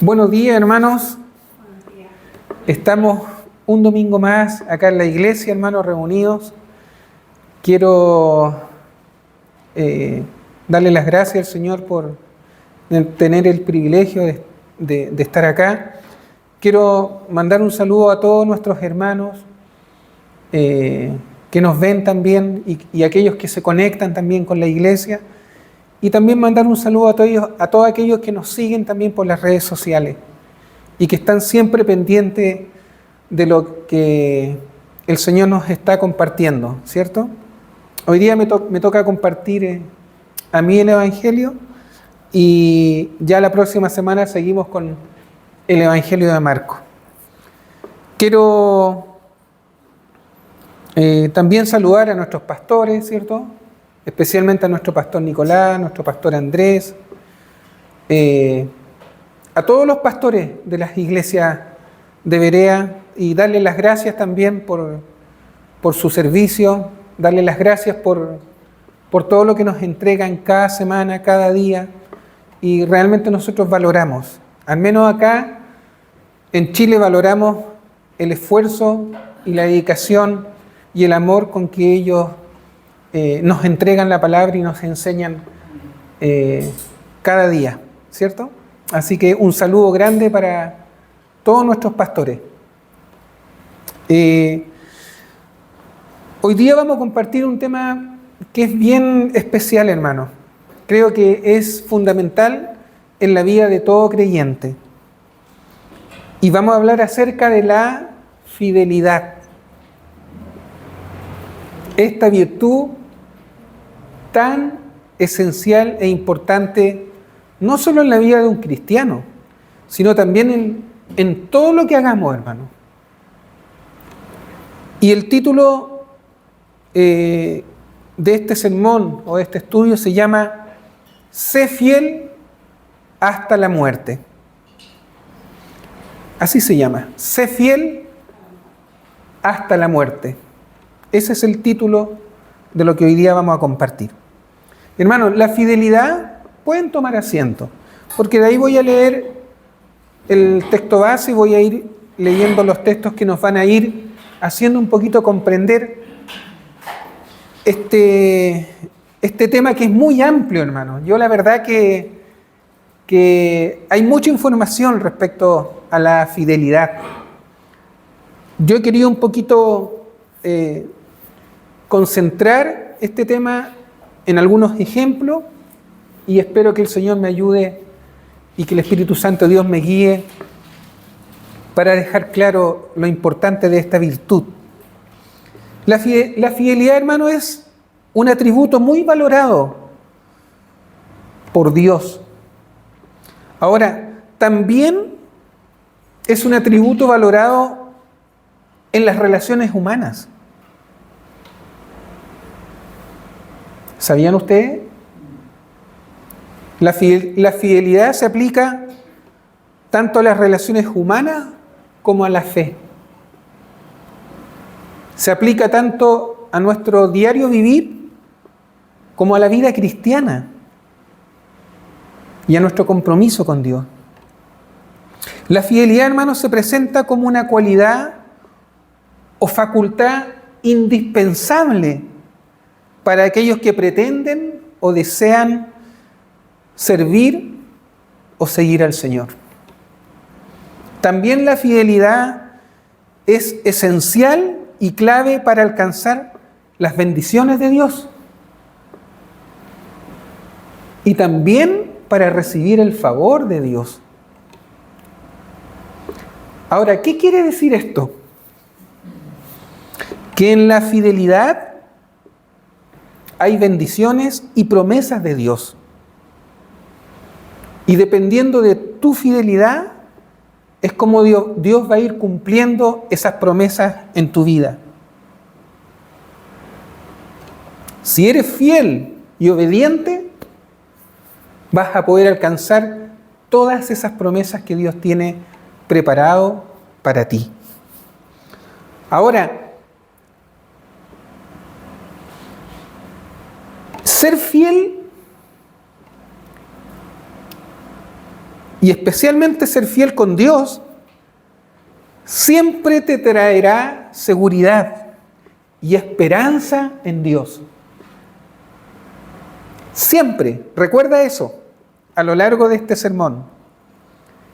Buenos días, hermanos. Estamos un domingo más acá en la iglesia, hermanos, reunidos. Quiero darle las gracias al Señor por tener el privilegio de estar acá. Quiero mandar un saludo a todos nuestros hermanos que nos ven también y aquellos que se conectan también con la iglesia. Y también mandar un saludo a todos aquellos que nos siguen también por las redes sociales y que están siempre pendientes de lo que el Señor nos está compartiendo, ¿cierto? Hoy día me toca compartir a mí el Evangelio y ya la próxima semana seguimos con el Evangelio de Marcos. Quiero también saludar a nuestros pastores, ¿cierto? Especialmente a nuestro pastor Nicolás, a nuestro pastor Andrés, a todos los pastores de las iglesias de Berea y darles las gracias también por su servicio, darles las gracias por todo lo que nos entregan cada semana, cada día, y realmente nosotros valoramos, al menos acá en Chile valoramos el esfuerzo y la dedicación y el amor con que ellos nos entregan la palabra y nos enseñan cada día, ¿cierto? Así que un saludo grande para todos nuestros pastores. Hoy día vamos a compartir un tema que es bien especial, hermano. Creo que es fundamental en la vida de todo creyente. Y vamos a hablar acerca de la fidelidad. Esta virtud tan esencial e importante, no solo en la vida de un cristiano, sino también en todo lo que hagamos, hermano. Y el título de este sermón o de este estudio se llama Sé fiel hasta la muerte. Así se llama, sé fiel hasta la muerte. Ese es el título de lo que hoy día vamos a compartir. Hermanos, la fidelidad, pueden tomar asiento, porque de ahí voy a leer el texto base y voy a ir leyendo los textos que nos van a ir haciendo un poquito comprender este tema que es muy amplio, hermano. Yo la verdad que hay mucha información respecto a la fidelidad. Yo he querido un poquito concentrar este tema en algunos ejemplos y espero que el Señor me ayude y que el Espíritu Santo de Dios me guíe para dejar claro lo importante de esta virtud. La fidelidad, hermano, es un atributo muy valorado por Dios. Ahora, también es un atributo valorado en las relaciones humanas. ¿Sabían ustedes? La fidelidad se aplica tanto a las relaciones humanas como a la fe. Se aplica tanto a nuestro diario vivir como a la vida cristiana y a nuestro compromiso con Dios. La fidelidad, hermanos, se presenta como una cualidad o facultad indispensable para aquellos que pretenden o desean servir o seguir al Señor. También la fidelidad es esencial y clave para alcanzar las bendiciones de Dios y también para recibir el favor de Dios. Ahora, ¿qué quiere decir esto? Que en la fidelidad hay bendiciones y promesas de Dios. Y dependiendo de tu fidelidad, es como Dios va a ir cumpliendo esas promesas en tu vida. Si eres fiel y obediente, vas a poder alcanzar todas esas promesas que Dios tiene preparado para ti. Ahora, ser fiel y especialmente ser fiel con Dios, siempre te traerá seguridad y esperanza en Dios. Siempre, recuerda eso a lo largo de este sermón.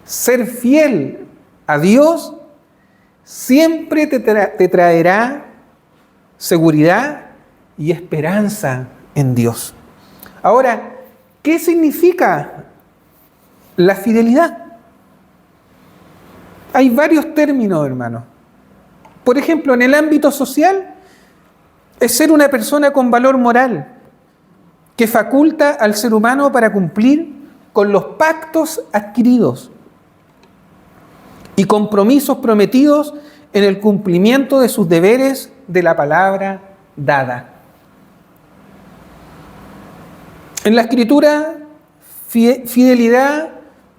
Ser fiel a Dios siempre te traerá seguridad y esperanza en Dios. Ahora, ¿qué significa la fidelidad? Hay varios términos, hermanos. Por ejemplo, en el ámbito social, es ser una persona con valor moral, que faculta al ser humano para cumplir con los pactos adquiridos y compromisos prometidos en el cumplimiento de sus deberes de la palabra dada. En la Escritura, fidelidad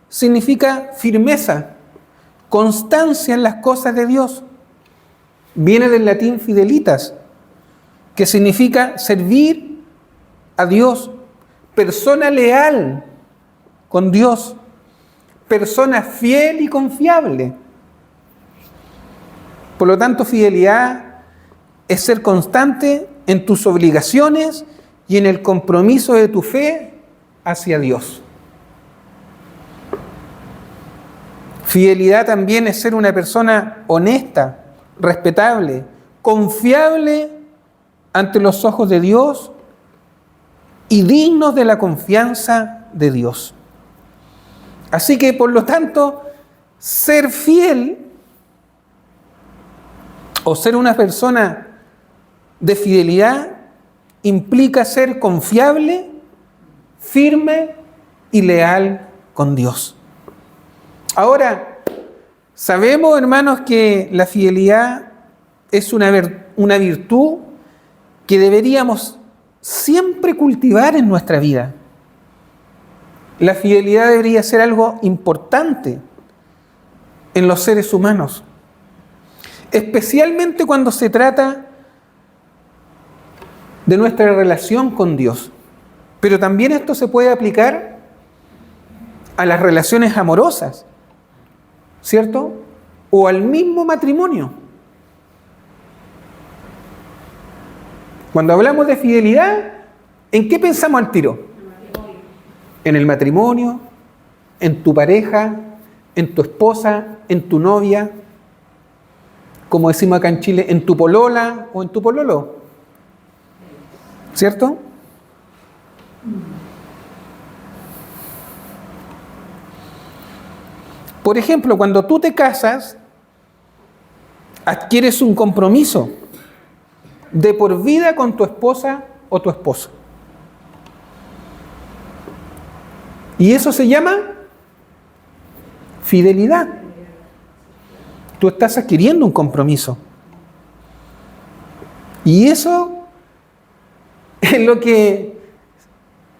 significa firmeza, constancia en las cosas de Dios. Viene del latín fidelitas, que significa servir a Dios, persona leal con Dios, persona fiel y confiable. Por lo tanto, fidelidad es ser constante en tus obligaciones y en el compromiso de tu fe hacia Dios. Fidelidad también es ser una persona honesta, respetable, confiable ante los ojos de Dios y dignos de la confianza de Dios. Así que, por lo tanto, ser fiel o ser una persona de fidelidad implica ser confiable, firme y leal con Dios. Ahora, sabemos, hermanos, que la fidelidad es una virtud que deberíamos siempre cultivar en nuestra vida. La fidelidad debería ser algo importante en los seres humanos, especialmente cuando se trata de nuestra relación con Dios. Pero también esto se puede aplicar a las relaciones amorosas, ¿cierto? O al mismo matrimonio. Cuando hablamos de fidelidad, ¿en qué pensamos al tiro? En el matrimonio, en tu pareja, en tu esposa, en tu novia, como decimos acá en Chile, en tu polola o en tu pololo, ¿cierto? Por ejemplo, cuando tú te casas, adquieres un compromiso de por vida con tu esposa o tu esposo. Y eso se llama fidelidad. Tú estás adquiriendo un compromiso. Y eso es lo que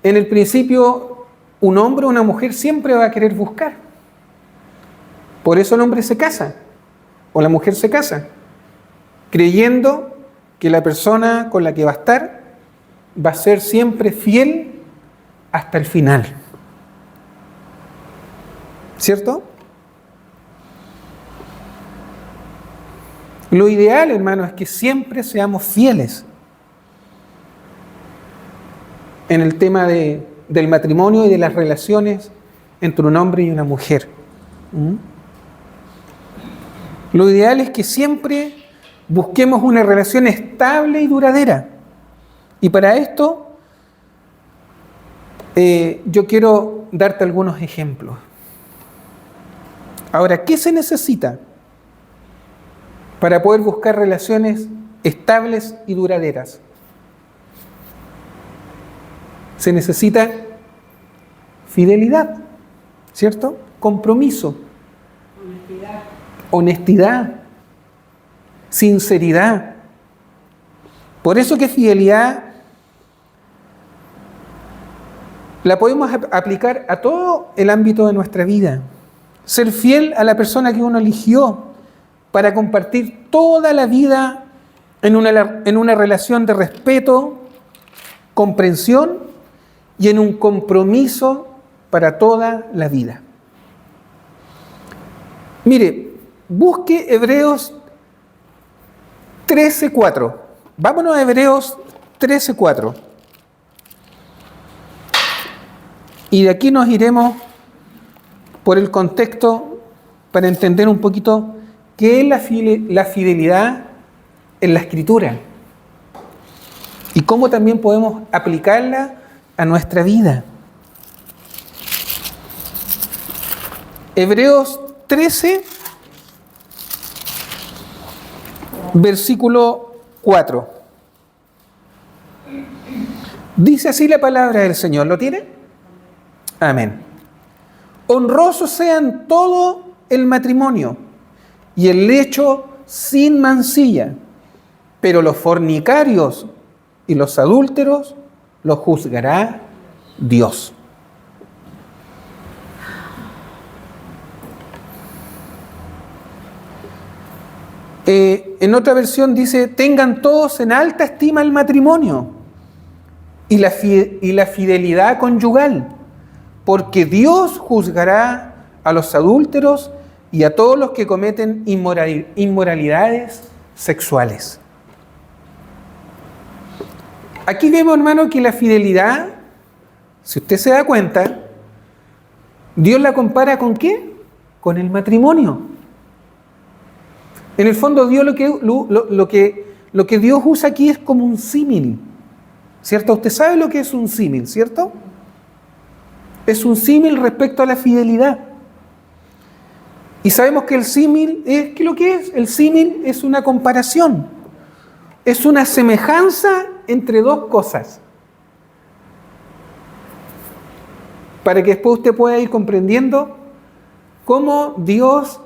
en el principio un hombre o una mujer siempre va a querer buscar. Por eso el hombre se casa o la mujer se casa, creyendo que la persona con la que va a estar va a ser siempre fiel hasta el final. ¿Cierto? Lo ideal, hermano, es que siempre seamos fieles en el tema del matrimonio y de las relaciones entre un hombre y una mujer. Lo ideal es que siempre busquemos una relación estable y duradera. Y para esto, yo quiero darte algunos ejemplos. Ahora, ¿qué se necesita para poder buscar relaciones estables y duraderas? Se necesita fidelidad, ¿cierto? Compromiso, honestidad, sinceridad. Por eso que fidelidad la podemos aplicar a todo el ámbito de nuestra vida. Ser fiel a la persona que uno eligió para compartir toda la vida en una relación de respeto, comprensión y en un compromiso para toda la vida. Mire, busque Hebreos 13:4. Vámonos a Hebreos 13:4. Y de aquí nos iremos por el contexto para entender un poquito qué es la fidelidad en la Escritura y cómo también podemos aplicarla a nuestra vida. Hebreos 13, versículo 4. Dice así la palabra del Señor. ¿Lo tiene? Amén. Honroso sean todo el matrimonio y el lecho sin mancilla, pero los fornicarios y los adúlteros los juzgará Dios. En otra versión dice: tengan todos en alta estima el matrimonio y la fidelidad conyugal, porque Dios juzgará a los adúlteros y a todos los que cometen inmoralidades sexuales. Aquí vemos, hermano, que la fidelidad, si usted se da cuenta, Dios la compara ¿con qué? Con el matrimonio. En el fondo, Dios lo que Dios usa aquí es como un símil, ¿cierto? Usted sabe lo que es un símil, ¿cierto? Es un símil respecto a la fidelidad. Y sabemos que el símil es, ¿qué es lo que es? El símil es una comparación, es una semejanza entre dos cosas, para que después usted pueda ir comprendiendo cómo Dios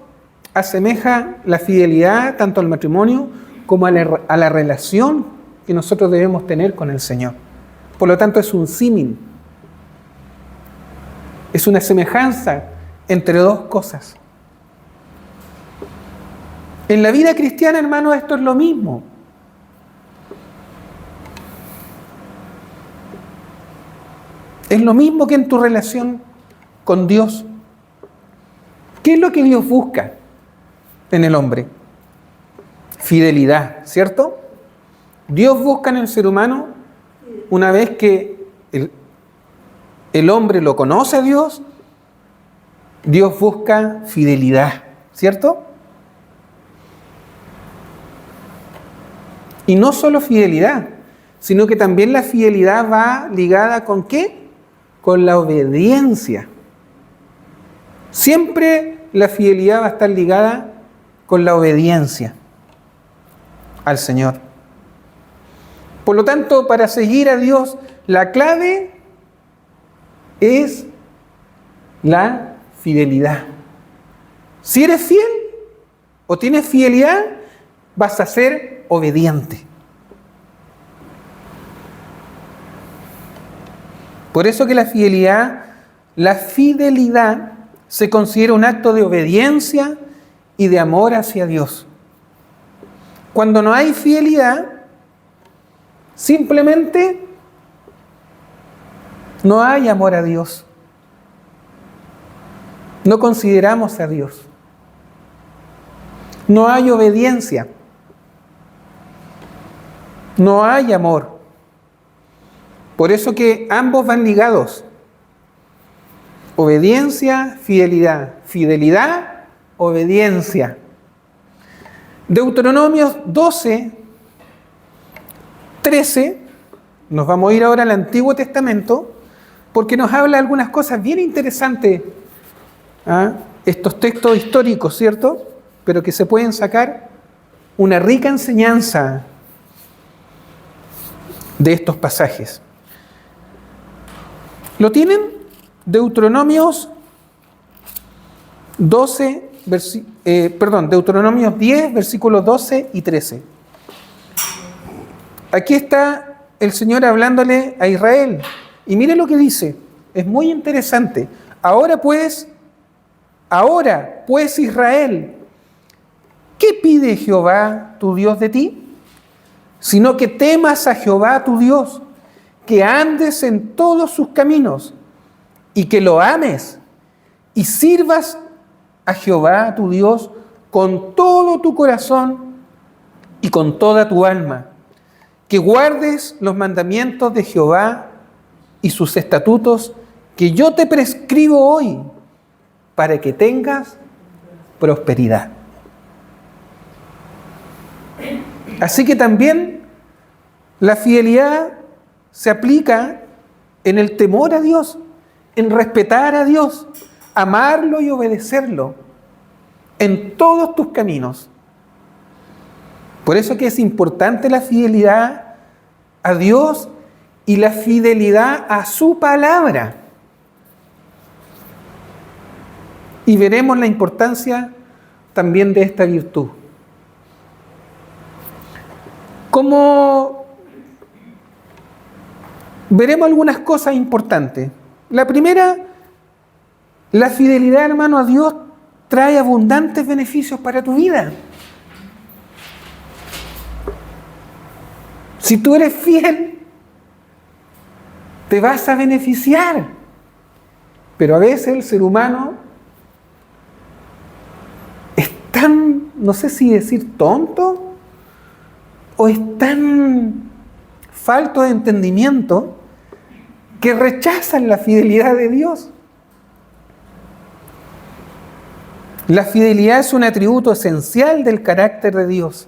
asemeja la fidelidad tanto al matrimonio como a la relación que nosotros debemos tener con el Señor. Por lo tanto, es un símil, es una semejanza entre dos cosas. En la vida cristiana, hermano, esto es lo mismo. Es lo mismo que en tu relación con Dios. ¿Qué es lo que Dios busca en el hombre? Fidelidad, ¿cierto? Dios busca en el ser humano, una vez que el hombre lo conoce a Dios, Dios busca fidelidad, ¿cierto? Y no solo fidelidad, sino que también la fidelidad va ligada ¿con qué? Con la obediencia. Siempre la fidelidad va a estar ligada con la obediencia al Señor. Por lo tanto, para seguir a Dios, la clave es la fidelidad. Si eres fiel o tienes fidelidad, vas a ser obediente. Por eso que la fidelidad se considera un acto de obediencia y de amor hacia Dios. Cuando no hay fidelidad, simplemente no hay amor a Dios. No consideramos a Dios. No hay obediencia. No hay amor. Por eso que ambos van ligados. Obediencia, fidelidad. Fidelidad, obediencia. Deuteronomio 12, 13, nos vamos a ir ahora al Antiguo Testamento, porque nos habla de algunas cosas bien interesantes. Estos textos históricos, ¿cierto? Pero que se pueden sacar una rica enseñanza de estos pasajes. ¿Lo tienen? Deuteronomios 10, versículos 12 y 13. Aquí está el Señor hablándole a Israel. Y mire lo que dice. Es muy interesante. Ahora pues Israel, ¿qué pide Jehová tu Dios de ti? Sino que temas a Jehová tu Dios, que andes en todos sus caminos y que lo ames y sirvas a Jehová tu Dios con todo tu corazón y con toda tu alma, que guardes los mandamientos de Jehová y sus estatutos que yo te prescribo hoy, para que tengas prosperidad. Así que también la fidelidad se aplica en el temor a Dios, en respetar a Dios, amarlo y obedecerlo en todos tus caminos. Por eso que es importante la fidelidad a Dios y la fidelidad a su palabra. Y veremos la importancia también de esta virtud. Como veremos algunas cosas importantes. La primera, la fidelidad, hermano, a Dios trae abundantes beneficios para tu vida. Si tú eres fiel, te vas a beneficiar. Pero a veces el ser humano es tan, no sé si decir tonto, o es tan falto de entendimiento que rechazan la fidelidad de Dios. La fidelidad es un atributo esencial del carácter de Dios.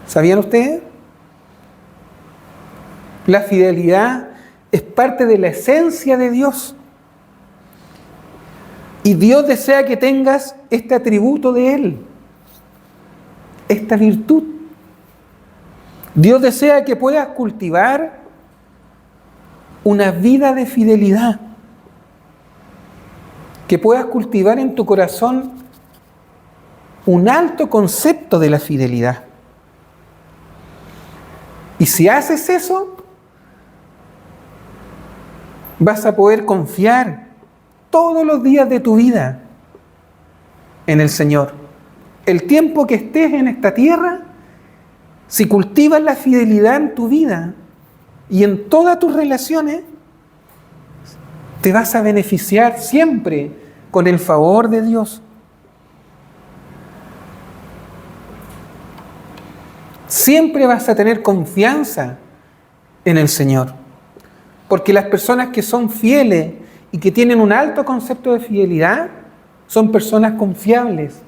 ¿Sabían ustedes? La fidelidad es parte de la esencia de Dios. Y Dios desea que tengas este atributo de Él, esta virtud. Dios desea que puedas cultivar una vida de fidelidad, que puedas cultivar en tu corazón un alto concepto de la fidelidad. Y si haces eso, vas a poder confiar todos los días de tu vida en el Señor. El tiempo que estés en esta tierra, si cultivas la fidelidad en tu vida y en todas tus relaciones, te vas a beneficiar siempre con el favor de Dios. Siempre vas a tener confianza en el Señor. Porque las personas que son fieles y que tienen un alto concepto de fidelidad, son personas confiables.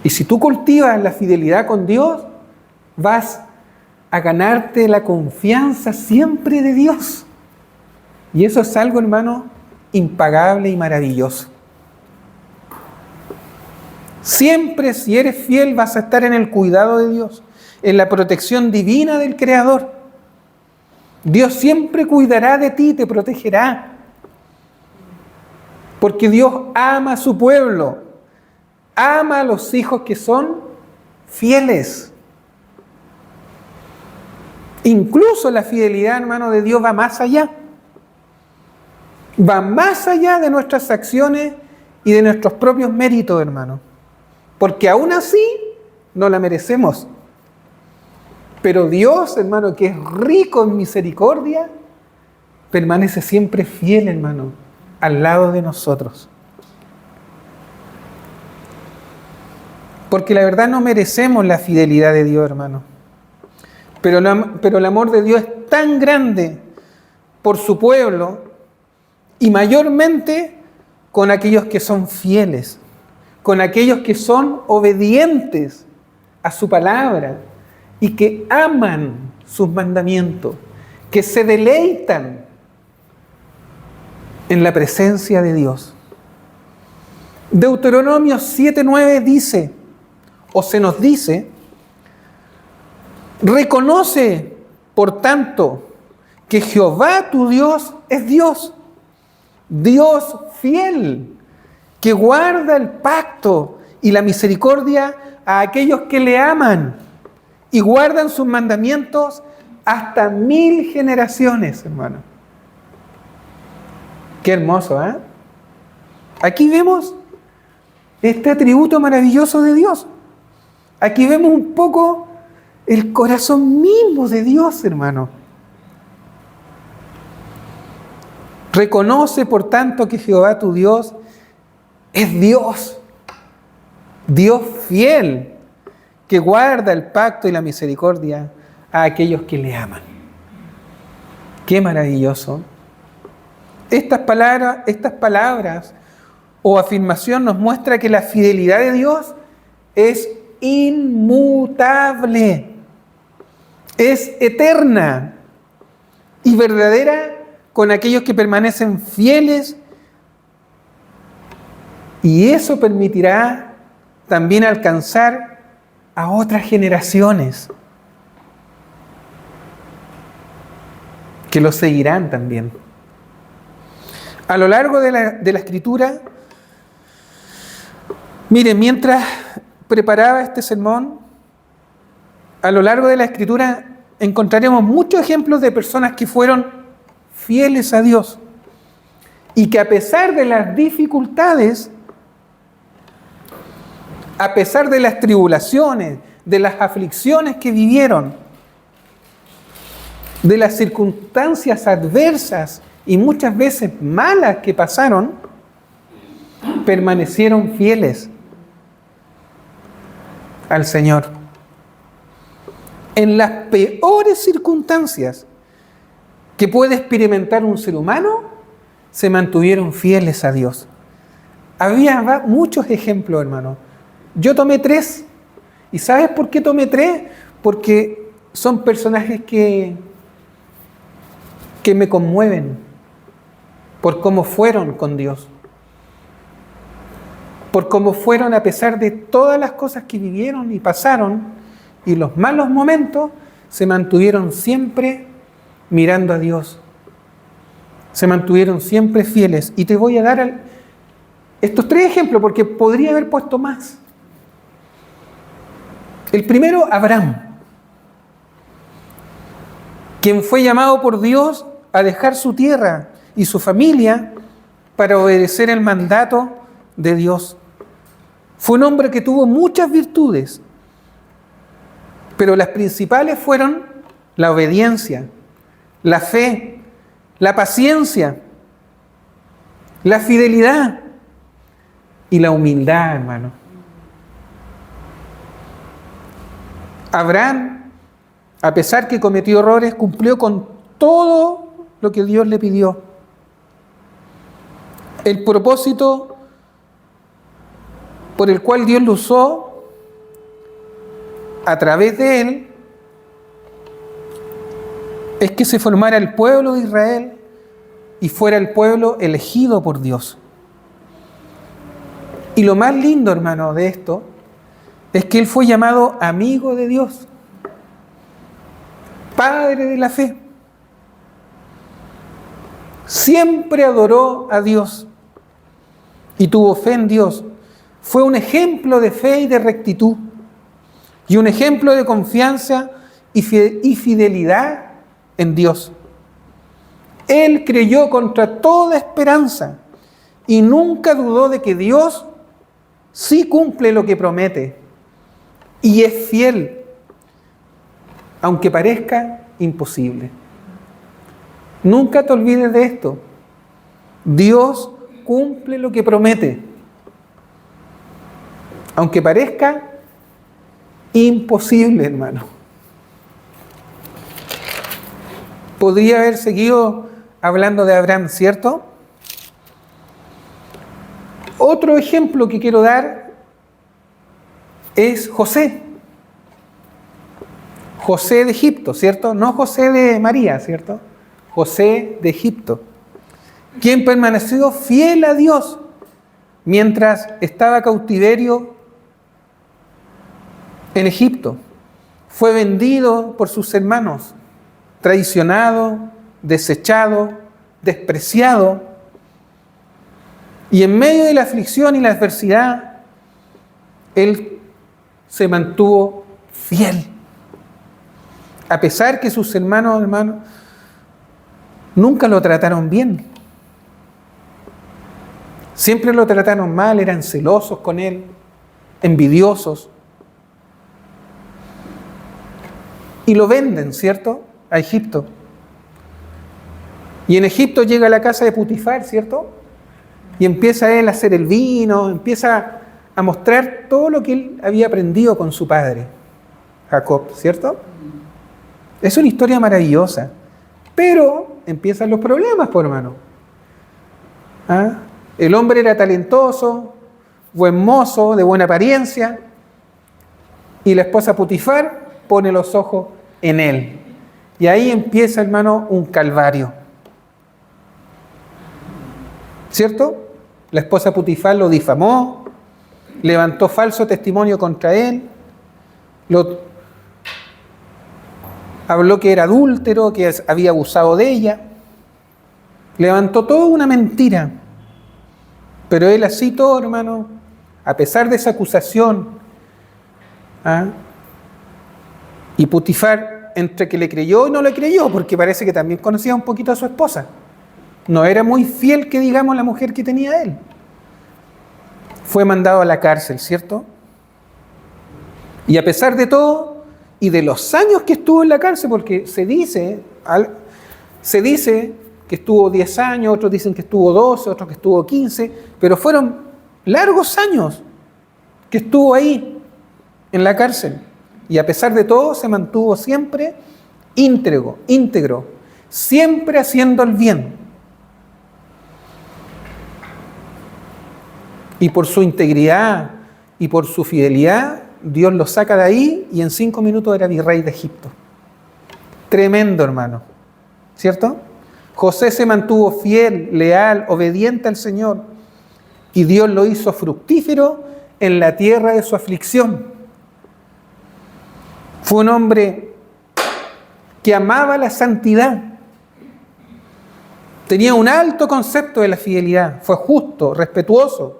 Y si tú cultivas la fidelidad con Dios, vas a ganarte la confianza siempre de Dios. Y eso es algo, hermano, impagable y maravilloso. Siempre, si eres fiel, vas a estar en el cuidado de Dios, en la protección divina del Creador. Dios siempre cuidará de ti y te protegerá. Porque Dios ama a su pueblo, ama a los hijos que son fieles. Incluso la fidelidad, hermano, de Dios va más allá. Va más allá de nuestras acciones y de nuestros propios méritos, hermano. Porque aún así no la merecemos. Pero Dios, hermano, que es rico en misericordia, permanece siempre fiel, hermano, al lado de nosotros. Porque la verdad no merecemos la fidelidad de Dios, hermano. Pero el amor de Dios es tan grande por su pueblo y mayormente con aquellos que son fieles, con aquellos que son obedientes a su palabra y que aman sus mandamientos, que se deleitan en la presencia de Dios. Deuteronomio 7:9 dice, o se nos dice: reconoce, por tanto, que Jehová tu Dios es Dios, Dios fiel, que guarda el pacto y la misericordia a aquellos que le aman y guardan sus mandamientos hasta 1000 generaciones, hermano. Qué hermoso, ¿eh? Aquí vemos este atributo maravilloso de Dios. Aquí vemos un poco el corazón mismo de Dios, hermano. Reconoce, por tanto, que Jehová tu Dios es Dios, Dios fiel, que guarda el pacto y la misericordia a aquellos que le aman. ¡Qué maravilloso! Estas palabras o afirmación nos muestra que la fidelidad de Dios es inmutable, es eterna y verdadera con aquellos que permanecen fieles, y eso permitirá también alcanzar a otras generaciones que lo seguirán también. A lo largo de la Escritura, miren, mientras preparaba este sermón, a lo largo de la Escritura encontraremos muchos ejemplos de personas que fueron fieles a Dios y que a pesar de las dificultades, a pesar de las tribulaciones, de las aflicciones que vivieron, de las circunstancias adversas y muchas veces malas que pasaron, permanecieron fieles al Señor. En las peores circunstancias que puede experimentar un ser humano, se mantuvieron fieles a Dios. Había muchos ejemplos, hermano. Yo tomé 3. ¿Y sabes por qué tomé 3? Porque son personajes que me conmueven por cómo fueron con Dios. Por cómo fueron a pesar de todas las cosas que vivieron y pasaron y los malos momentos, se mantuvieron siempre mirando a Dios. Se mantuvieron siempre fieles. Y te voy a dar estos 3 ejemplos porque podría haber puesto más. El primero, Abraham, quien fue llamado por Dios a dejar su tierra y su familia para obedecer el mandato de Dios. Fue un hombre que tuvo muchas virtudes, pero las principales fueron la obediencia, la fe, la paciencia, la fidelidad y la humildad, hermano. Abraham, a pesar que cometió errores, cumplió con todo lo que Dios le pidió. El propósito por el cual Dios lo usó a través de él es que se formara el pueblo de Israel y fuera el pueblo elegido por Dios. Y lo más lindo, hermano, de esto es que él fue llamado amigo de Dios, padre de la fe. Siempre adoró a Dios y tuvo fe en Dios. Fue un ejemplo de fe y de rectitud y un ejemplo de confianza y fidelidad en Dios. Él creyó contra toda esperanza y nunca dudó de que Dios sí cumple lo que promete y es fiel, aunque parezca imposible. Nunca te olvides de esto. Dios cumple lo que promete, aunque parezca imposible, hermano. Podría haber seguido hablando de Abraham, ¿cierto? Otro ejemplo que quiero dar es José. José de Egipto, ¿cierto? No José de María, ¿cierto? José de Egipto, quien permaneció fiel a Dios mientras estaba cautiverio en Egipto. Fue vendido por sus hermanos, traicionado, desechado, despreciado. Y en medio de la aflicción y la adversidad, él se mantuvo fiel. A pesar que sus hermanos nunca lo trataron bien. Siempre lo trataron mal, eran celosos con él, envidiosos. Y lo venden, ¿cierto?, a Egipto. Y en Egipto llega a la casa de Putifar, ¿cierto? Y empieza él a hacer el vino, empieza a mostrar todo lo que él había aprendido con su padre, Jacob, ¿cierto? Es una historia maravillosa. Pero empiezan los problemas, por hermano. ¿Ah? El hombre era talentoso, buen mozo, de buena apariencia, y la esposa Putifar pone los ojos en él. Y ahí empieza, hermano, un calvario. ¿Cierto? La esposa Putifar lo difamó, levantó falso testimonio contra él, habló que era adúltero, que había abusado de ella, levantó toda una mentira. Pero él así todo, hermano, a pesar de esa acusación, y Putifar entre que le creyó y no le creyó, porque parece que también conocía un poquito a su esposa. No era muy fiel, que digamos, la mujer que tenía él. Fue mandado a la cárcel, ¿cierto? Y a pesar de todo, y de los años que estuvo en la cárcel, porque se dice que estuvo 10 años, otros dicen que estuvo 12, otros que estuvo 15, pero fueron largos años que estuvo ahí, en la cárcel. Y a pesar de todo, se mantuvo siempre íntegro, siempre haciendo el bien. Y por su integridad y por su fidelidad, Dios lo saca de ahí y en 5 minutos era virrey de Egipto. Tremendo, hermano. ¿Cierto? José se mantuvo fiel, leal, obediente al Señor. Y Dios lo hizo fructífero en la tierra de su aflicción. Fue un hombre que amaba la santidad. Tenía un alto concepto de la fidelidad. Fue justo, respetuoso.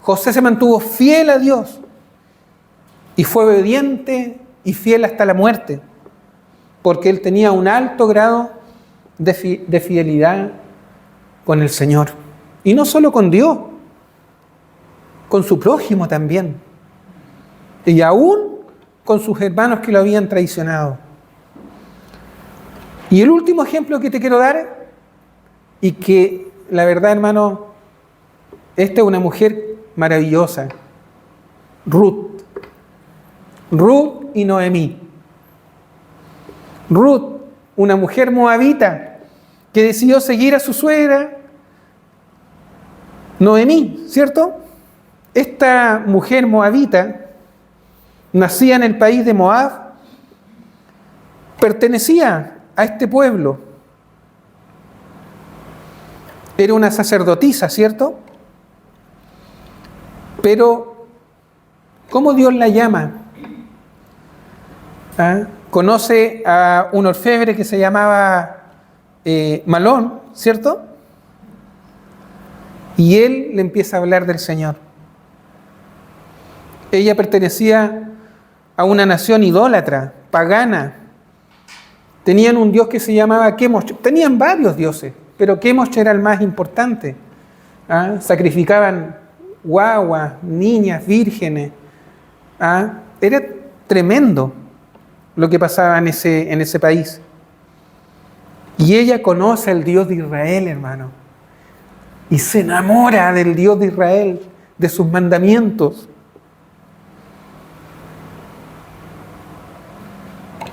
José se mantuvo fiel a Dios y fue obediente y fiel hasta la muerte, porque él tenía un alto grado de fidelidad con el Señor. Y no solo con Dios, con su prójimo también. Y aún con sus hermanos que lo habían traicionado. Y el último ejemplo que te quiero dar, y que la verdad, hermano, esta es una mujer maravillosa, Ruth y Noemí. Ruth, una mujer moabita que decidió seguir a su suegra Noemí, ¿cierto? Esta mujer moabita, nacida en el país de Moab, pertenecía a este pueblo. Era una sacerdotisa, ¿cierto? Pero, ¿cómo Dios la llama? Conoce a un orfebre que se llamaba Malón, ¿cierto? Y él le empieza a hablar del Señor. Ella pertenecía a una nación idólatra, pagana. Tenían un dios que se llamaba Chemosh. Tenían varios dioses, pero Chemosh era el más importante. Sacrificaban guaguas, niñas, vírgenes. Era tremendo lo que pasaba en ese país. Y ella conoce al Dios de Israel, hermano. Y se enamora del Dios de Israel, de sus mandamientos.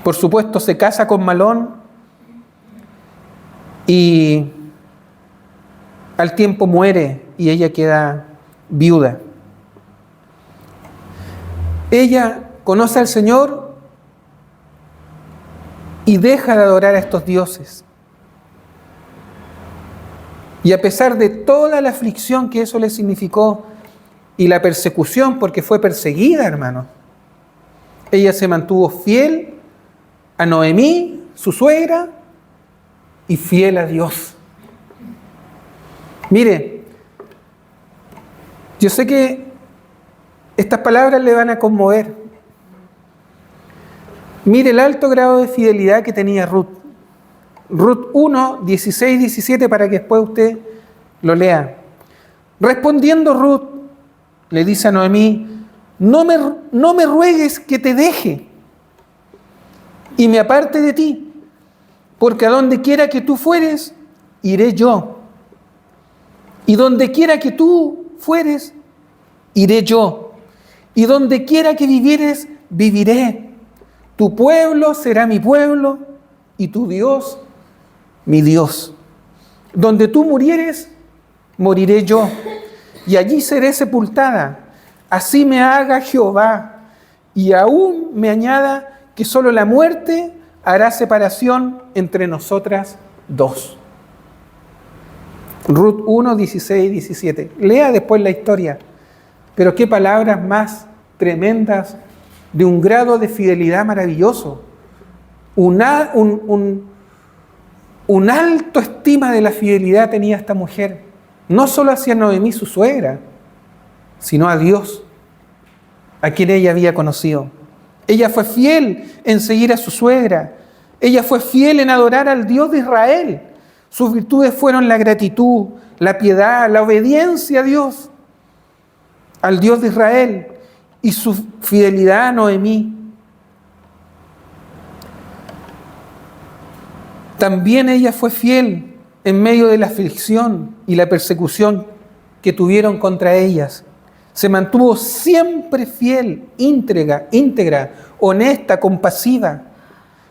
Por supuesto, se casa con Malón y al tiempo muere y ella queda viuda. Ella conoce al Señor y deja de adorar a estos dioses. Y a pesar de toda la aflicción que eso le significó y la persecución, porque fue perseguida, hermano, ella se mantuvo fiel a Noemí, su suegra, y fiel a Dios. Mire, yo sé que estas palabras le van a conmover. Mire el alto grado de fidelidad que tenía Ruth. Ruth 1, 16, 17, para que después usted lo lea. Respondiendo Ruth, le dice a Noemí, no me ruegues que te deje y me aparte de ti, porque a donde quiera que tú fueres, iré yo. Y donde quiera que tú fueres, iré yo. Y donde quiera que vivieres, viviré. Tu pueblo será mi pueblo, y tu Dios, mi Dios. Donde tú murieres, moriré yo, y allí seré sepultada. Así me haga Jehová, y aún me añada que solo la muerte hará separación entre nosotras dos. Ruth 1, 16 y 17. Lea después la historia, pero qué palabras más tremendas, de un grado de fidelidad maravilloso. Un alto estima de la fidelidad tenía esta mujer, no solo hacia Noemí, su suegra, sino a Dios, a quien ella había conocido. Ella fue fiel en seguir a su suegra. Ella fue fiel en adorar al Dios de Israel. Sus virtudes fueron la gratitud, la piedad, la obediencia a Dios, al Dios de Israel, y su fidelidad a Noemí. También ella fue fiel en medio de la aflicción y la persecución que tuvieron contra ellas. Se mantuvo siempre fiel, íntegra, honesta, compasiva.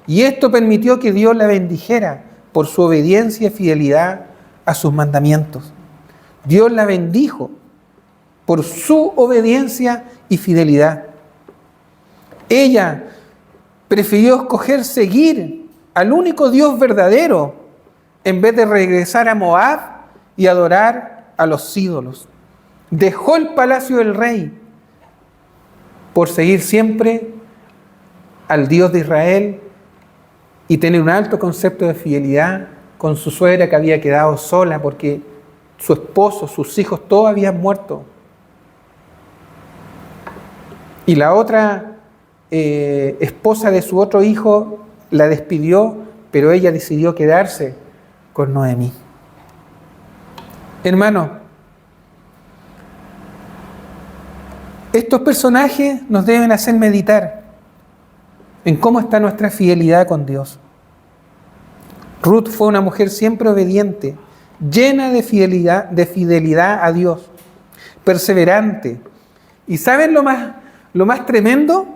Y esto permitió que Dios la bendijera por su obediencia y fidelidad a sus mandamientos. Dios la bendijo por su obediencia y fidelidad. Ella prefirió escoger seguir al único Dios verdadero en vez de regresar a Moab y adorar a los ídolos. Dejó el palacio del rey por seguir siempre al Dios de Israel y tener un alto concepto de fidelidad con su suegra, que había quedado sola porque su esposo, sus hijos, todos habían muerto. Y la otra esposa de su otro hijo la despidió, pero ella decidió quedarse con Noemí. Hermano, estos personajes nos deben hacer meditar en cómo está nuestra fidelidad con Dios. Ruth fue una mujer siempre obediente, llena de fidelidad a Dios, perseverante. ¿Y saben lo más tremendo?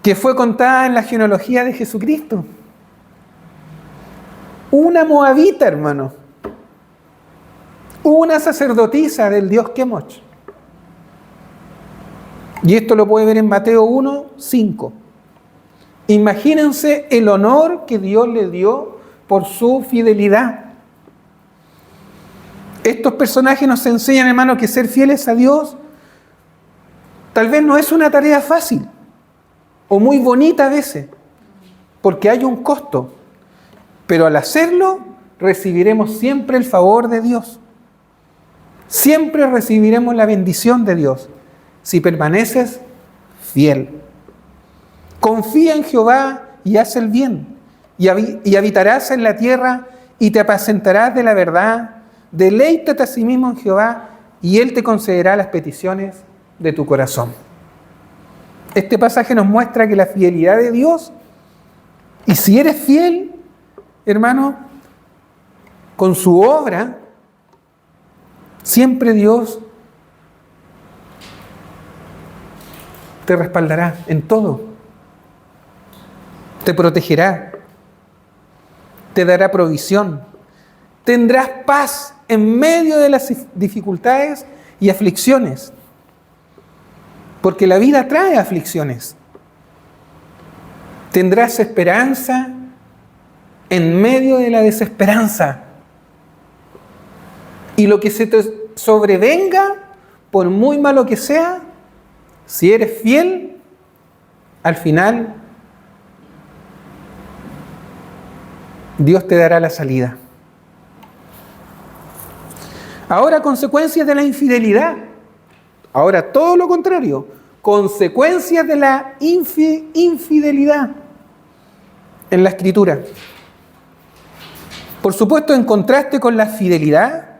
Que fue contada en la genealogía de Jesucristo. Una moabita, hermano. Una sacerdotisa del dios Kemosh. Y esto lo puede ver en Mateo 1, 5. Imagínense el honor que Dios le dio por su fidelidad. Estos personajes nos enseñan, hermano, que ser fieles a Dios tal vez no es una tarea fácil o muy bonita a veces, porque hay un costo. Pero al hacerlo, recibiremos siempre el favor de Dios. Siempre recibiremos la bendición de Dios, si permaneces fiel. Confía en Jehová y haz el bien, y habitarás en la tierra y te apacentarás de la verdad. Deleítate a sí mismo en Jehová y Él te concederá las peticiones de tu corazón. Este pasaje nos muestra que la fidelidad de Dios, y si eres fiel, hermano, con su obra, siempre Dios te respaldará en todo. Te protegerá, te dará provisión, tendrás paz en medio de las dificultades y aflicciones, porque la vida trae aflicciones. Tendrás esperanza en medio de la desesperanza, y lo que se te sobrevenga, por muy malo que sea, si eres fiel, al final Dios te dará la salida. Ahora, consecuencias de la infidelidad. Ahora, todo lo contrario. Consecuencias de la infidelidad en la Escritura. Por supuesto, en contraste con la fidelidad,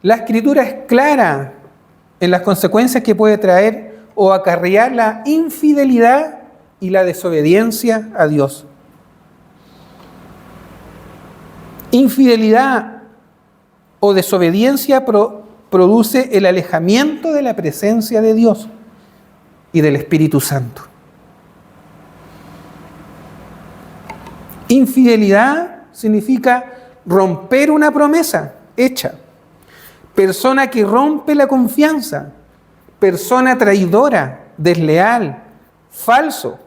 la Escritura es clara en las consecuencias que puede traer o acarrear la infidelidad y la desobediencia a Dios. Infidelidad o desobediencia produce el alejamiento de la presencia de Dios y del Espíritu Santo. Infidelidad significa romper una promesa hecha. Persona que rompe la confianza, persona traidora, desleal, falso,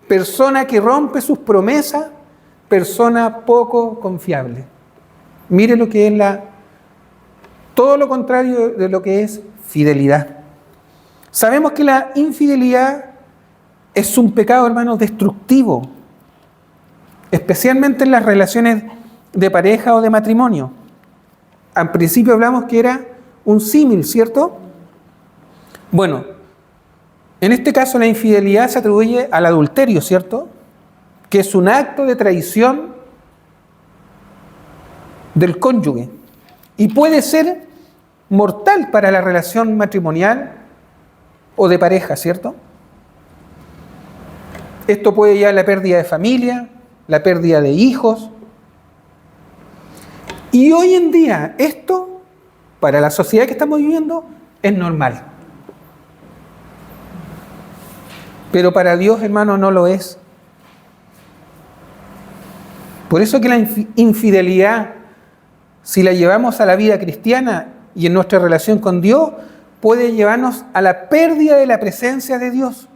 persona que rompe sus promesas, persona poco confiable. Mire lo que es todo lo contrario de lo que es fidelidad. Sabemos que la infidelidad es un pecado, hermanos, destructivo, especialmente en las relaciones de pareja o de matrimonio. Al principio hablamos que era un símil, ¿cierto? Bueno, en este caso la infidelidad se atribuye al adulterio, ¿cierto? Que es un acto de traición del cónyuge y puede ser mortal para la relación matrimonial o de pareja, ¿cierto? Esto puede llevar a la pérdida de familia, la pérdida de hijos. Y hoy en día esto, para la sociedad que estamos viviendo, es normal. Pero para Dios, hermano, no lo es. Por eso que la infidelidad, si la llevamos a la vida cristiana y en nuestra relación con Dios, puede llevarnos a la pérdida de la presencia de Dios,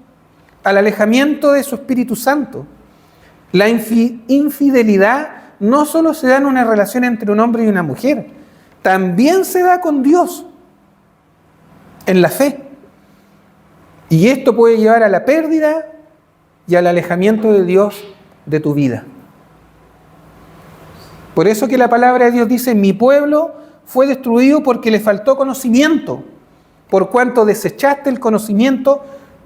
al alejamiento de su Espíritu Santo. La infidelidad no solo se da en una relación entre un hombre y una mujer, también se da con Dios, en la fe. Y esto puede llevar a la pérdida y al alejamiento de Dios de tu vida. Por eso que la palabra de Dios dice: mi pueblo fue destruido porque le faltó conocimiento. Por cuanto desechaste el conocimiento,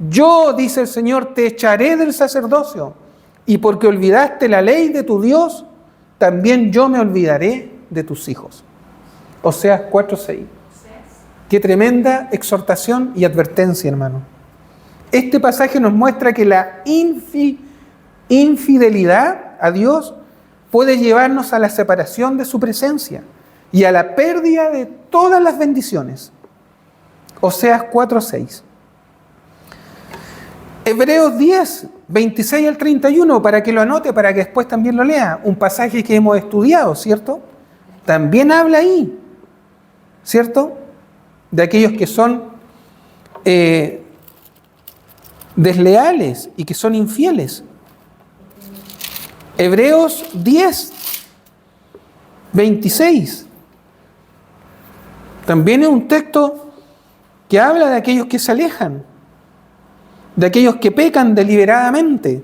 yo, dice el Señor, te echaré del sacerdocio. Y porque olvidaste la ley de tu Dios, también yo me olvidaré de tus hijos. Oseas 4:6. Qué tremenda exhortación y advertencia, hermano. Este pasaje nos muestra que la infidelidad a Dios puede llevarnos a la separación de su presencia y a la pérdida de todas las bendiciones. Oseas 4:6. Hebreos 10, 26 al 31, para que lo anote, para que después también lo lea. Un pasaje que hemos estudiado, ¿cierto? También habla ahí, ¿cierto? De aquellos que son desleales y que son infieles. Hebreos 10, 26. También es un texto que habla de aquellos que se alejan, de aquellos que pecan deliberadamente.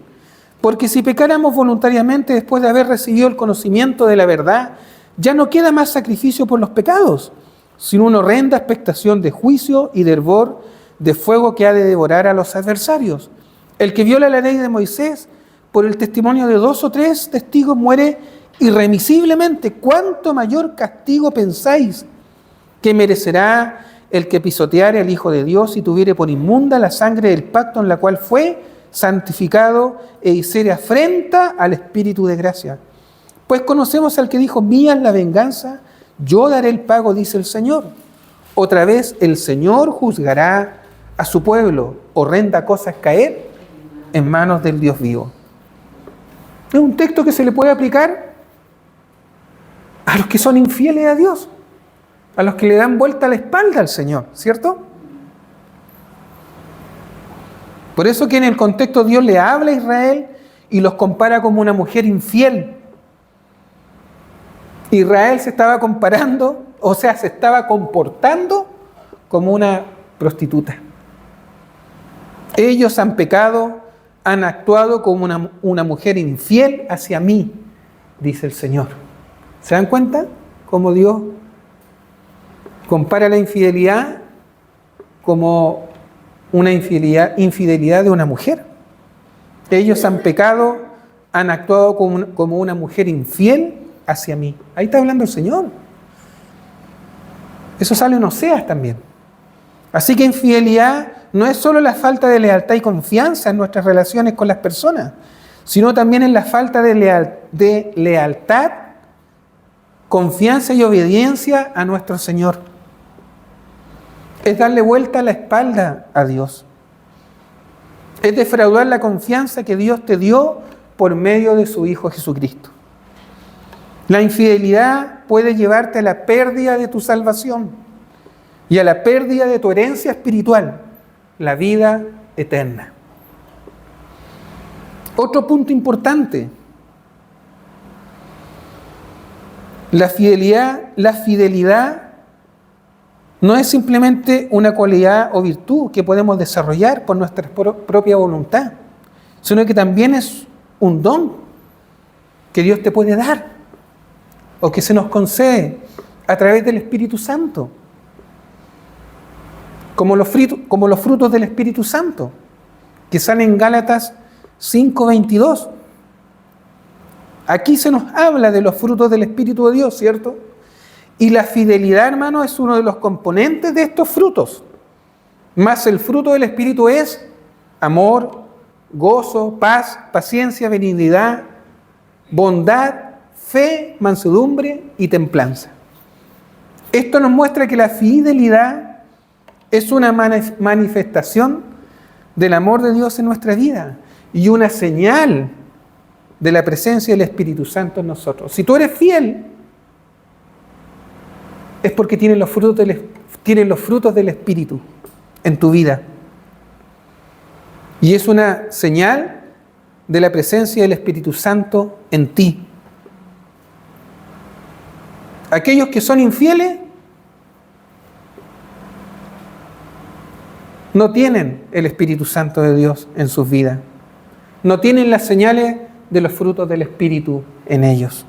Porque si pecáramos voluntariamente después de haber recibido el conocimiento de la verdad, ya no queda más sacrificio por los pecados, sino una horrenda expectación de juicio y de hervor de fuego que ha de devorar a los adversarios. El que viola la ley de Moisés, por el testimonio de 2 o 3 testigos, muere irremisiblemente. ¿Cuánto mayor castigo pensáis que merecerá el que pisoteare al Hijo de Dios y tuviere por inmunda la sangre del pacto en la cual fue santificado e hiciere afrenta al Espíritu de gracia? Pues conocemos al que dijo: mía es la venganza, yo daré el pago, dice el Señor. Otra vez el Señor juzgará a su pueblo. Horrenda cosa es caer en manos del Dios vivo. Es un texto que se le puede aplicar a los que son infieles a Dios, a los que le dan vuelta la espalda al Señor, ¿cierto? Por eso que en el contexto Dios le habla a Israel y los compara como una mujer infiel. Israel se estaba se estaba comportando como una prostituta. Ellos han pecado, han actuado como una mujer infiel hacia mí, dice el Señor. ¿Se dan cuenta cómo Dios compara la infidelidad como una infidelidad de una mujer? Ellos han pecado, han actuado como una mujer infiel hacia mí. Ahí está hablando el Señor. Eso sale en Oseas también. Así que infidelidad no es solo la falta de lealtad y confianza en nuestras relaciones con las personas, sino también en la falta de lealtad confianza y obediencia a nuestro Señor. Es darle vuelta a la espalda a Dios. Es defraudar la confianza que Dios te dio por medio de su Hijo Jesucristo. La infidelidad puede llevarte a la pérdida de tu salvación y a la pérdida de tu herencia espiritual, la vida eterna. Otro punto importante: la fidelidad no es simplemente una cualidad o virtud que podemos desarrollar por nuestra propia voluntad, sino que también es un don que Dios te puede dar o que se nos concede a través del Espíritu Santo, como los frutos del Espíritu Santo, que salen en Gálatas 5:22. Aquí se nos habla de los frutos del Espíritu de Dios, ¿cierto? Y la fidelidad, hermano, es uno de los componentes de estos frutos. Mas el fruto del Espíritu es amor, gozo, paz, paciencia, benignidad, bondad, fe, mansedumbre y templanza. Esto nos muestra que la fidelidad es una manifestación del amor de Dios en nuestra vida y una señal de la presencia del Espíritu Santo en nosotros. Si tú eres fiel, es porque tienes los frutos del Espíritu en tu vida. Y es una señal de la presencia del Espíritu Santo en ti. Aquellos que son infieles no tienen el Espíritu Santo de Dios en sus vidas. No tienen las señales de los frutos del Espíritu en ellos.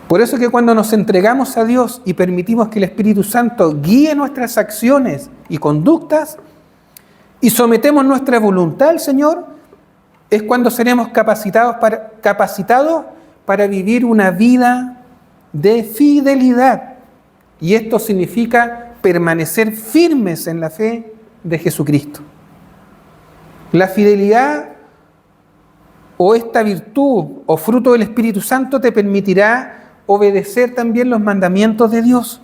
Por eso que cuando nos entregamos a Dios y permitimos que el Espíritu Santo guíe nuestras acciones y conductas y sometemos nuestra voluntad al Señor, es cuando seremos capacitados para vivir una vida de fidelidad. Y esto significa permanecer firmes en la fe de Jesucristo. La fidelidad o esta virtud o fruto del Espíritu Santo te permitirá obedecer también los mandamientos de Dios,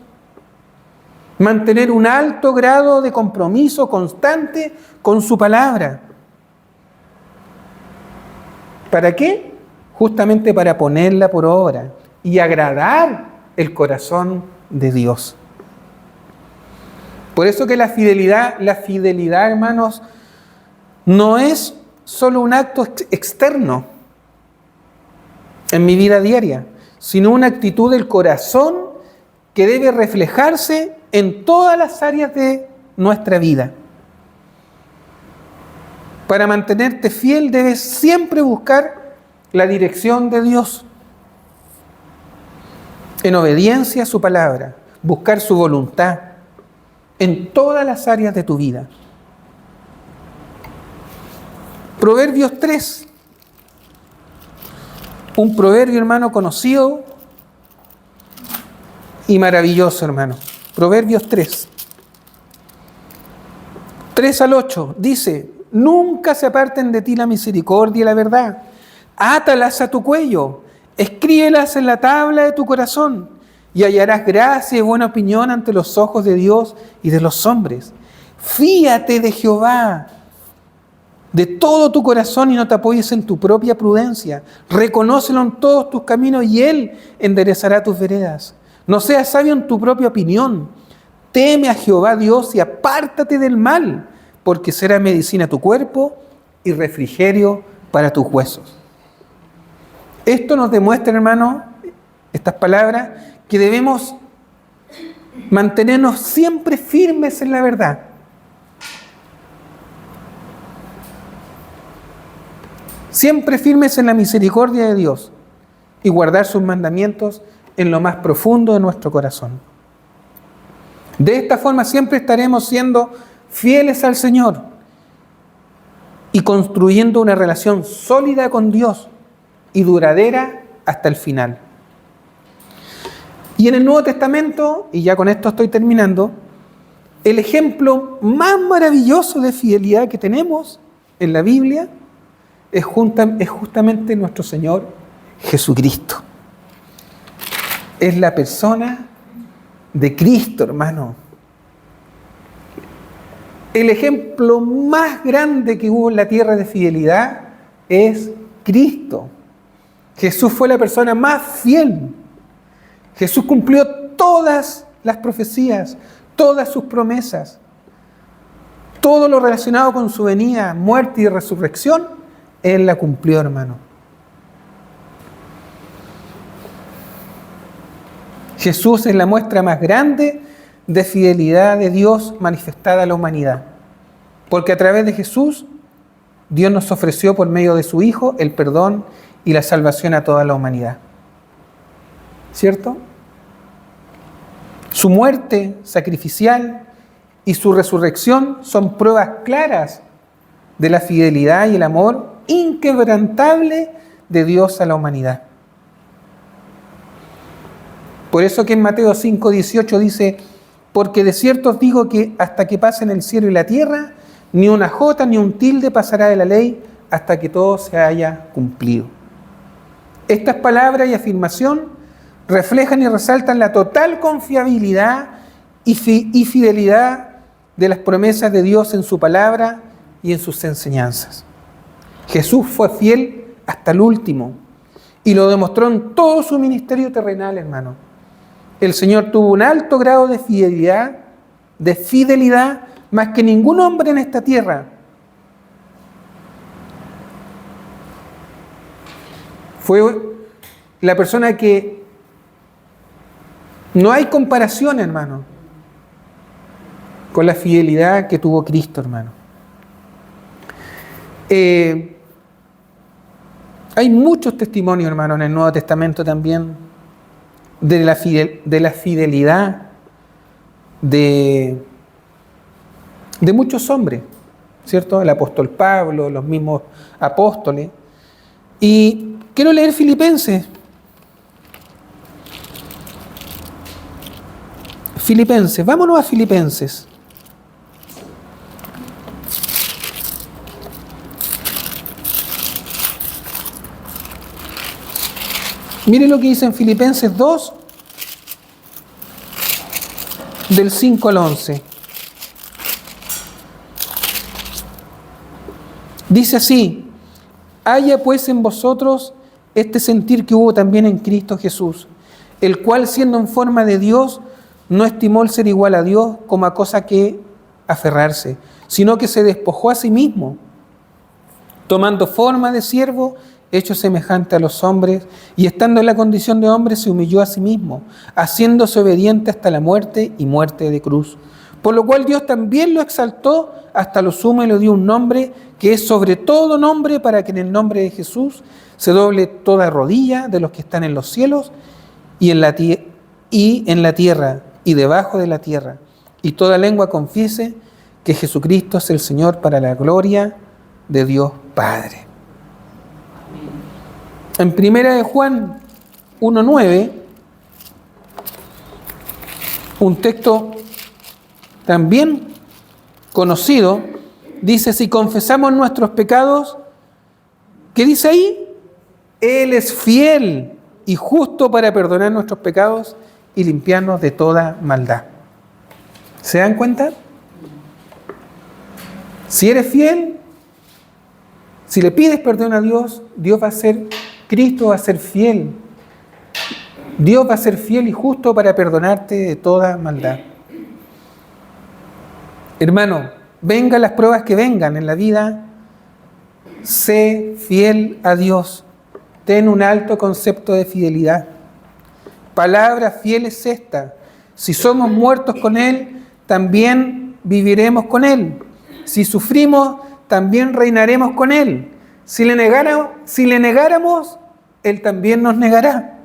mantener un alto grado de compromiso constante con su palabra. ¿Para qué? Justamente para ponerla por obra y agradar el corazón de Dios. Por eso que la fidelidad, hermanos, no es solo un acto externo en mi vida diaria, sino una actitud del corazón que debe reflejarse en todas las áreas de nuestra vida. Para mantenerte fiel debes siempre buscar la dirección de Dios en obediencia a su palabra, buscar su voluntad en todas las áreas de tu vida. Proverbios 3. Un proverbio, hermano, conocido y maravilloso, hermano. Proverbios 3. 3-8. Dice: nunca se aparten de ti la misericordia y la verdad. Átalas a tu cuello. Escríbelas en la tabla de tu corazón. Y hallarás gracia y buena opinión ante los ojos de Dios y de los hombres. Fíate de Jehová de todo tu corazón y no te apoyes en tu propia prudencia. Reconócelo en todos tus caminos y Él enderezará tus veredas. No seas sabio en tu propia opinión. Teme a Jehová Dios y apártate del mal, porque será medicina a tu cuerpo y refrigerio para tus huesos. Esto nos demuestra, hermano, estas palabras, que debemos mantenernos siempre firmes en la verdad. Siempre firmes en la misericordia de Dios y guardar sus mandamientos en lo más profundo de nuestro corazón. De esta forma siempre estaremos siendo fieles al Señor y construyendo una relación sólida con Dios y duradera hasta el final. Y en el Nuevo Testamento, y ya con esto estoy terminando, el ejemplo más maravilloso de fidelidad que tenemos en la Biblia es justamente nuestro Señor Jesucristo. es la persona de Cristo, hermano. El ejemplo más grande que hubo en la tierra de fidelidad es Cristo. Jesús fue la persona más fiel. Jesús cumplió todas las profecías, todas sus promesas. Todo lo relacionado con su venida, muerte y resurrección, Él la cumplió, hermano. Jesús es la muestra más grande de fidelidad de Dios manifestada a la humanidad. Porque a través de Jesús, Dios nos ofreció por medio de su Hijo el perdón y la salvación a toda la humanidad. ¿Cierto? Su muerte sacrificial y su resurrección son pruebas claras de la fidelidad y el amor inquebrantable de Dios a la humanidad. Por eso que en Mateo 5:18 dice: porque de cierto os digo que hasta que pasen el cielo y la tierra, ni una jota ni un tilde pasará de la ley hasta que todo se haya cumplido. Estas palabras y afirmación reflejan y resaltan la total confiabilidad y fidelidad de las promesas de Dios en su palabra y en sus enseñanzas. Jesús fue fiel hasta el último y lo demostró en todo su ministerio terrenal, hermano. El Señor tuvo un alto grado de fidelidad más que ningún hombre en esta tierra. Fue la persona que no hay comparación, hermano, con la fidelidad que tuvo Cristo, hermano. Hay muchos testimonios, hermano, en el Nuevo Testamento también de la fidelidad de muchos hombres, ¿cierto? El apóstol Pablo, los mismos apóstoles. Y quiero leer Filipenses. Vámonos a Filipenses. Mire lo que dice en Filipenses 2, del 5 al 11. Dice así: haya pues en vosotros este sentir que hubo también en Cristo Jesús, el cual siendo en forma de Dios, no estimó el ser igual a Dios como a cosa que aferrarse, sino que se despojó a sí mismo, tomando forma de siervo, hecho semejante a los hombres, y estando en la condición de hombre, se humilló a sí mismo, haciéndose obediente hasta la muerte y muerte de cruz. Por lo cual Dios también lo exaltó hasta lo sumo y le dio un nombre que es sobre todo nombre, para que en el nombre de Jesús se doble toda rodilla de los que están en los cielos y en la tierra y debajo de la tierra, y toda lengua confiese que Jesucristo es el Señor, para la gloria de Dios Padre. En 1 Juan 1:9, un texto también conocido, dice: si confesamos nuestros pecados, ¿qué dice ahí? Él es fiel y justo para perdonar nuestros pecados y limpiarnos de toda maldad. ¿Se dan cuenta? Si eres fiel, si le pides perdón a Dios, Cristo va a ser fiel. Dios va a ser fiel y justo para perdonarte de toda maldad. Hermano, vengan las pruebas que vengan en la vida, sé fiel a Dios. Ten un alto concepto de fidelidad. Palabra fiel es esta: si somos muertos con Él, también viviremos con Él. Si sufrimos, también reinaremos con Él. Si le negáramos, Él también nos negará.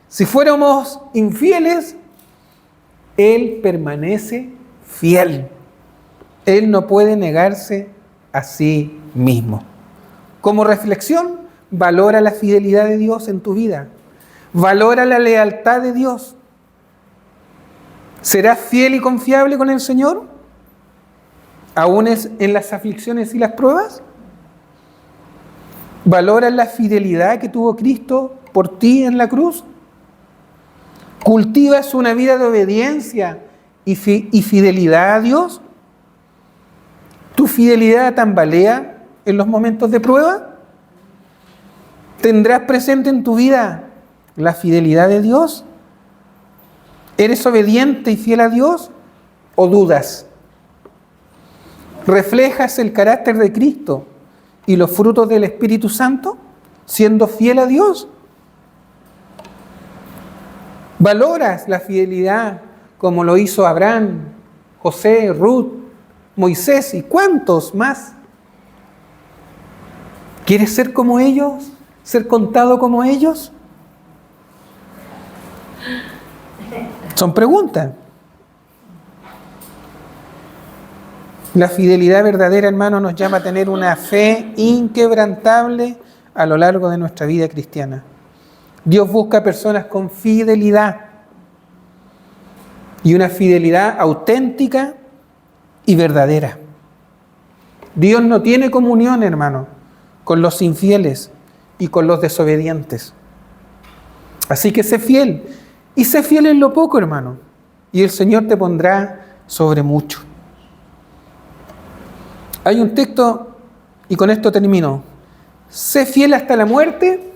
Si fuéramos infieles, Él permanece fiel. Él no puede negarse a sí mismo. Como reflexión, valora la fidelidad de Dios en tu vida. Valora la lealtad de Dios. ¿Serás fiel y confiable con el Señor? ¿Aún en las aflicciones y las pruebas? ¿Valoras la fidelidad que tuvo Cristo por ti en la cruz? ¿Cultivas una vida de obediencia y fidelidad a Dios? ¿Tu fidelidad tambalea en los momentos de prueba? ¿Tendrás presente en tu vida la fidelidad de Dios? ¿Eres obediente y fiel a Dios o dudas? ¿Reflejas el carácter de Cristo y los frutos del Espíritu Santo siendo fiel a Dios? ¿Valoras la fidelidad como lo hizo Abraham, José, Ruth, Moisés y cuántos más? ¿Quieres ser como ellos? ¿Ser contado como ellos? Son preguntas. La fidelidad verdadera, hermano, nos llama a tener una fe inquebrantable a lo largo de nuestra vida cristiana. Dios busca personas con fidelidad y una fidelidad auténtica y verdadera. Dios no tiene comunión, hermano, con los infieles y con los desobedientes. Así que sé fiel, y sé fiel en lo poco, hermano, y el Señor te pondrá sobre mucho. Hay un texto, y con esto termino. Sé fiel hasta la muerte.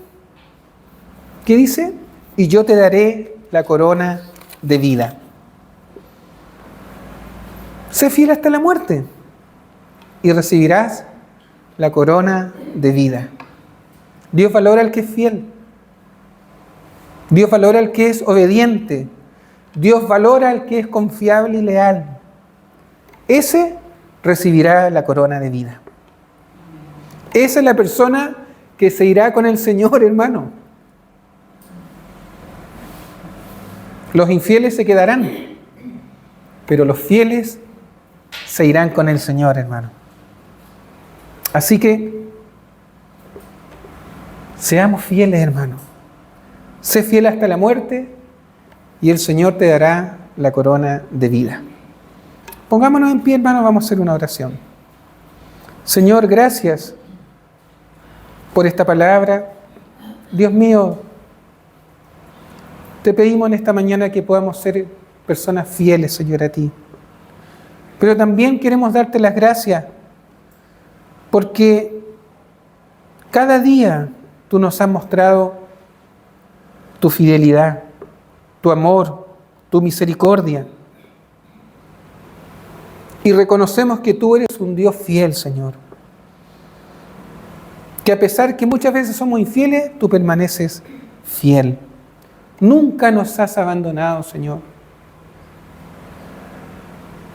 ¿Qué dice? Y yo te daré la corona de vida. Sé fiel hasta la muerte y recibirás la corona de vida. Dios valora al que es fiel. Dios valora al que es obediente. Dios valora al que es confiable y leal. Ese recibirá la corona de vida. Esa es la persona que se irá con el Señor, hermano. Los infieles se quedarán, pero los fieles se irán con el Señor, hermano. Así que seamos fieles, hermano. Sé fiel hasta la muerte y el Señor te dará la corona de vida. Pongámonos en pie, hermano, vamos a hacer una oración. Señor, gracias por esta palabra. Dios mío, te pedimos en esta mañana que podamos ser personas fieles, Señor, a ti. Pero también queremos darte las gracias porque cada día tú nos has mostrado tu fidelidad, tu amor, tu misericordia. Y reconocemos que tú eres un Dios fiel, Señor. Que a pesar que muchas veces somos infieles, tú permaneces fiel. Nunca nos has abandonado, Señor.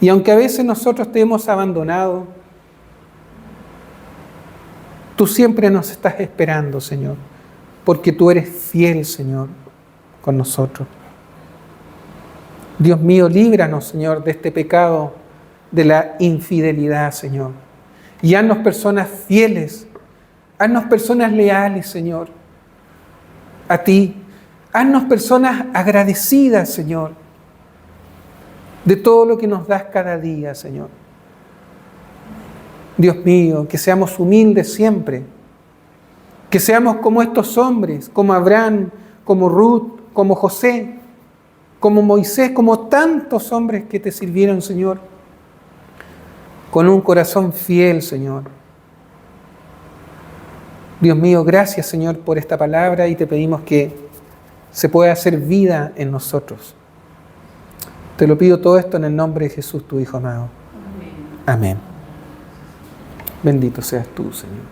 Y aunque a veces nosotros te hemos abandonado, tú siempre nos estás esperando, Señor, porque tú eres fiel, Señor, con nosotros. Dios mío, líbranos, Señor, de este pecado de la infidelidad, Señor. Y haznos personas fieles, haznos personas leales, Señor, a ti. Haznos personas agradecidas, Señor, de todo lo que nos das cada día, Señor. Dios mío, que seamos humildes siempre, que seamos como estos hombres, como Abraham, como Ruth, como José, como Moisés, como tantos hombres que te sirvieron, Señor, con un corazón fiel, Señor. Dios mío, gracias, Señor, por esta palabra y te pedimos que se pueda hacer vida en nosotros. Te lo pido todo esto en el nombre de Jesús, tu Hijo amado. Amén. Bendito seas tú, Señor.